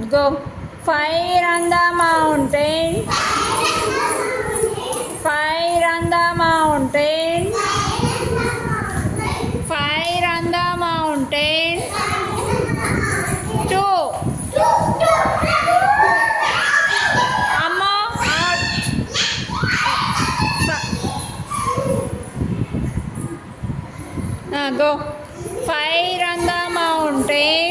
Go. Fire on the mountain. Fire on the mountain. Fire on the mountain. Two. Amma. Go. Fire on the mountain.